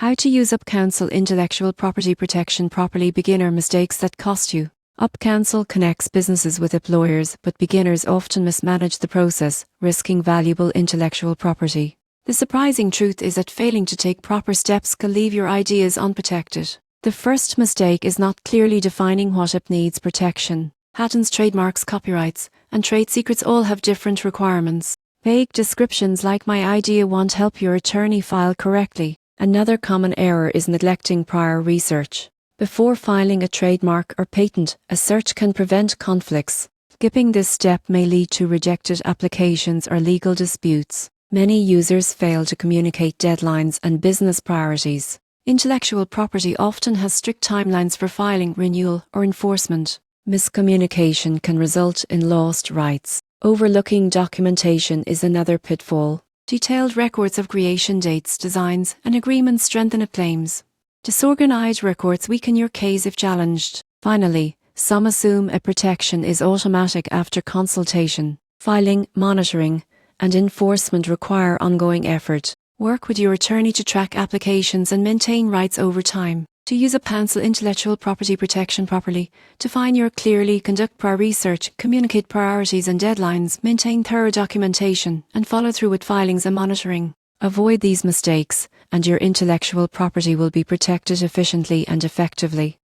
How to use UpCounsel intellectual property protection properly. Beginner mistakes that cost you. UpCounsel connects businesses with lawyers, but beginners often mismanage the process, risking valuable intellectual property. The surprising truth is that failing to take proper steps can leave your ideas unprotected. The first mistake is not clearly defining what IP needs protection. Patents, trademarks, copyrights, and trade secrets all have different requirements. Vague descriptions like "my idea" won't help your attorney file correctly. Another common error is neglecting prior research. Before filing a trademark or patent, a search can prevent conflicts. Skipping this step may lead to rejected applications or legal disputes. Many users fail to communicate deadlines and business priorities. Intellectual property often has strict timelines for filing, renewal, or enforcement. Miscommunication can result in lost rights. Overlooking documentation is another pitfall. Detailed records of creation dates, designs, and agreements strengthen claims. Disorganized records weaken your case if challenged. Finally, some assume a protection is automatic after consultation. Filing, monitoring, and enforcement require ongoing effort. Work with your attorney to track applications and maintain rights over time. To use UpCounsel intellectual property protection properly, define your clearly, conduct prior research, communicate priorities and deadlines, maintain thorough documentation, and follow through with filings and monitoring. Avoid these mistakes, and your intellectual property will be protected efficiently and effectively.